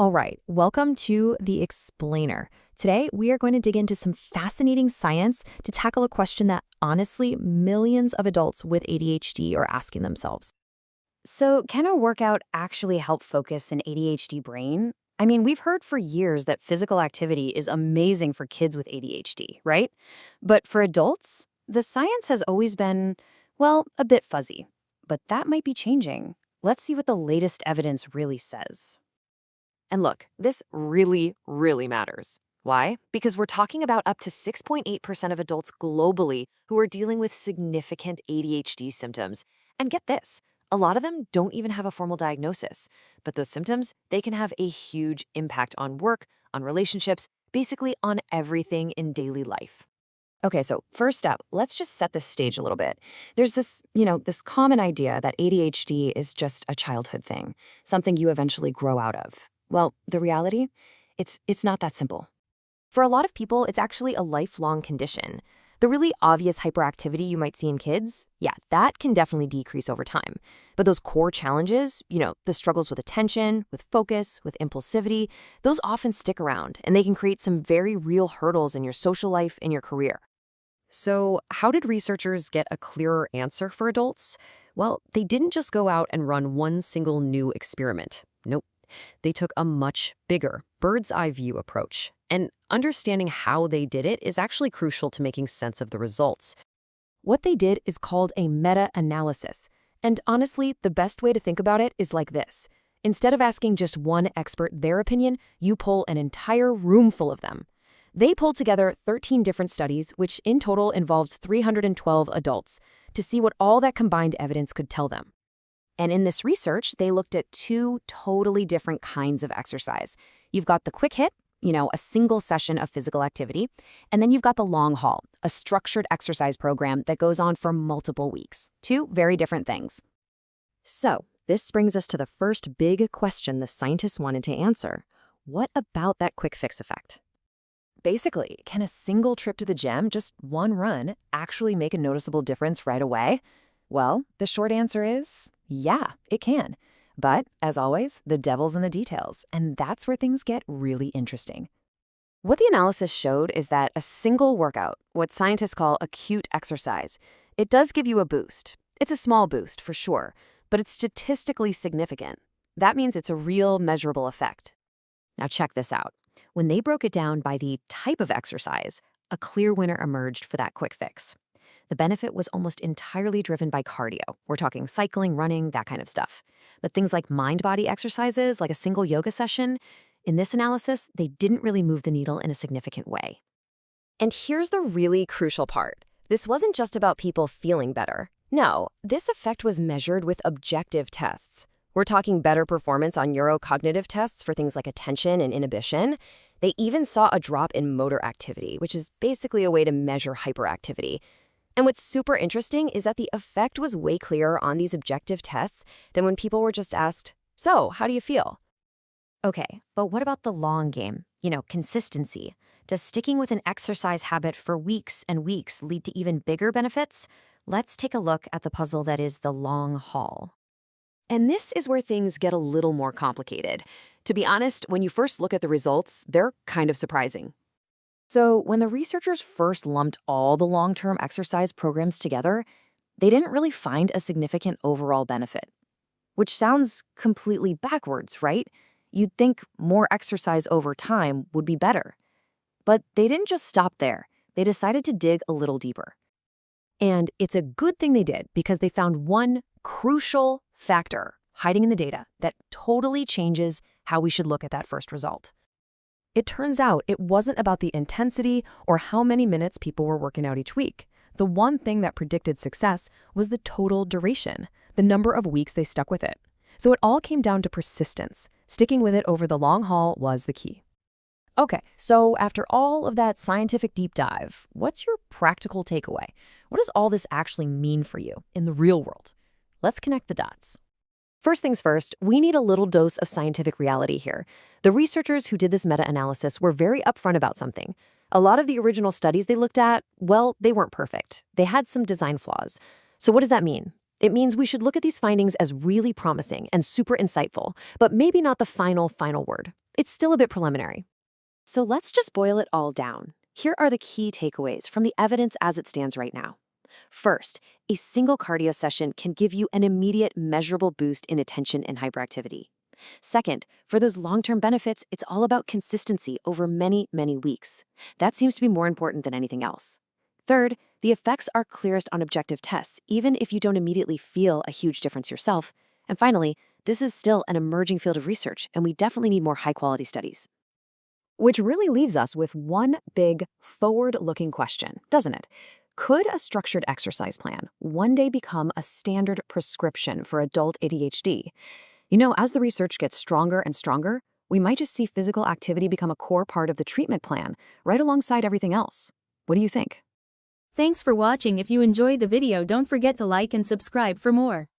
All right, welcome to The Explainer. Today, we are going to dig into some fascinating science to tackle a question that, honestly, millions of adults with ADHD are asking themselves. So, can a workout actually help focus an ADHD brain? I mean, we've heard for years that physical activity is amazing for kids with ADHD, right? But for adults, the science has always been, well, a bit fuzzy. But that might be changing. Let's see what the latest evidence really says. And look, this really matters. Why? Because we're talking about up to 6.8% of adults globally who are dealing with significant ADHD symptoms. And get this, a lot of them don't even have a formal diagnosis. But those symptoms, they can have a huge impact on work, on relationships, basically on everything in daily life. Okay, so first up, let's just set the stage a little bit. There's this common idea that ADHD is just a childhood thing, something you eventually grow out of. Well, the reality, it's not that simple. For a lot of people, it's actually a lifelong condition. The really obvious hyperactivity you might see in kids, yeah, that can definitely decrease over time. But those core challenges, the struggles with attention, with focus, with impulsivity, those often stick around, and they can create some very real hurdles in your social life and your career. So, how did researchers get a clearer answer for adults? Well, they didn't just go out and run one single new experiment. Nope. They took a much bigger, bird's eye view approach. And understanding how they did it is actually crucial to making sense of the results. What they did is called a meta-analysis. And honestly, the best way to think about it is like this. Instead of asking just one expert their opinion, you poll an entire room full of them. They pulled together 13 different studies, which in total involved 312 adults, to see what all that combined evidence could tell them. And in this research, they looked at two totally different kinds of exercise. You've got the quick hit, a single session of physical activity, and then you've got the long haul, a structured exercise program that goes on for multiple weeks. Two very different things. So, this brings us to the first big question the scientists wanted to answer. What about that quick fix effect? Basically, can a single trip to the gym, just one run, actually make a noticeable difference right away? Well, the short answer is, yeah, it can. But, as always, the devil's in the details, and that's where things get really interesting. What the analysis showed is that a single workout, what scientists call acute exercise, it does give you a boost. It's a small boost, for sure, but it's statistically significant. That means it's a real measurable effect. Now check this out. When they broke it down by the type of exercise, a clear winner emerged for that quick fix. The benefit was almost entirely driven by cardio. We're talking cycling, running, that kind of stuff. But things like mind-body exercises, like a single yoga session, in this analysis, they didn't really move the needle in a significant way. And here's the really crucial part. This wasn't just about people feeling better. No, this effect was measured with objective tests. We're talking better performance on neurocognitive tests for things like attention and inhibition. They even saw a drop in motor activity, which is basically a way to measure hyperactivity. And what's super interesting is that the effect was way clearer on these objective tests than when people were just asked, "So, how do you feel?" Okay, but what about the long game? Consistency. Does sticking with an exercise habit for weeks and weeks lead to even bigger benefits? Let's take a look at the puzzle that is the long haul. And this is where things get a little more complicated. To be honest, when you first look at the results, they're kind of surprising. So when the researchers first lumped all the long-term exercise programs together, they didn't really find a significant overall benefit. Which sounds completely backwards, right? You'd think more exercise over time would be better. But they didn't just stop there. They decided to dig a little deeper. And it's a good thing they did because they found one crucial factor hiding in the data that totally changes how we should look at that first result. It turns out it wasn't about the intensity or how many minutes people were working out each week. The one thing that predicted success was the total duration, the number of weeks they stuck with it. So it all came down to persistence. Sticking with it over the long haul was the key. Okay, so after all of that scientific deep dive, what's your practical takeaway? What does all this actually mean for you in the real world? Let's connect the dots. First things first, we need a little dose of scientific reality here. The researchers who did this meta-analysis were very upfront about something. A lot of the original studies they looked at, well, they weren't perfect. They had some design flaws. So what does that mean? It means we should look at these findings as really promising and super insightful, but maybe not the final word. it's still a bit preliminary. So let's just boil it all down. Here are the key takeaways from the evidence as it stands right now. First, a single cardio session can give you an immediate, measurable boost in attention and hyperactivity. Second, for those long-term benefits, it's all about consistency over many, many weeks. That seems to be more important than anything else. Third, the effects are clearest on objective tests, even if you don't immediately feel a huge difference yourself. And finally, this is still an emerging field of research, and we definitely need more high-quality studies. Which really leaves us with one big, forward-looking question, doesn't it? Could a structured exercise plan one day become a standard prescription for adult ADHD? You know, as the research gets stronger and stronger, we might just see physical activity become a core part of the treatment plan, right alongside everything else. What do you think? Thanks for watching. If you enjoyed the video, don't forget to like and subscribe for more.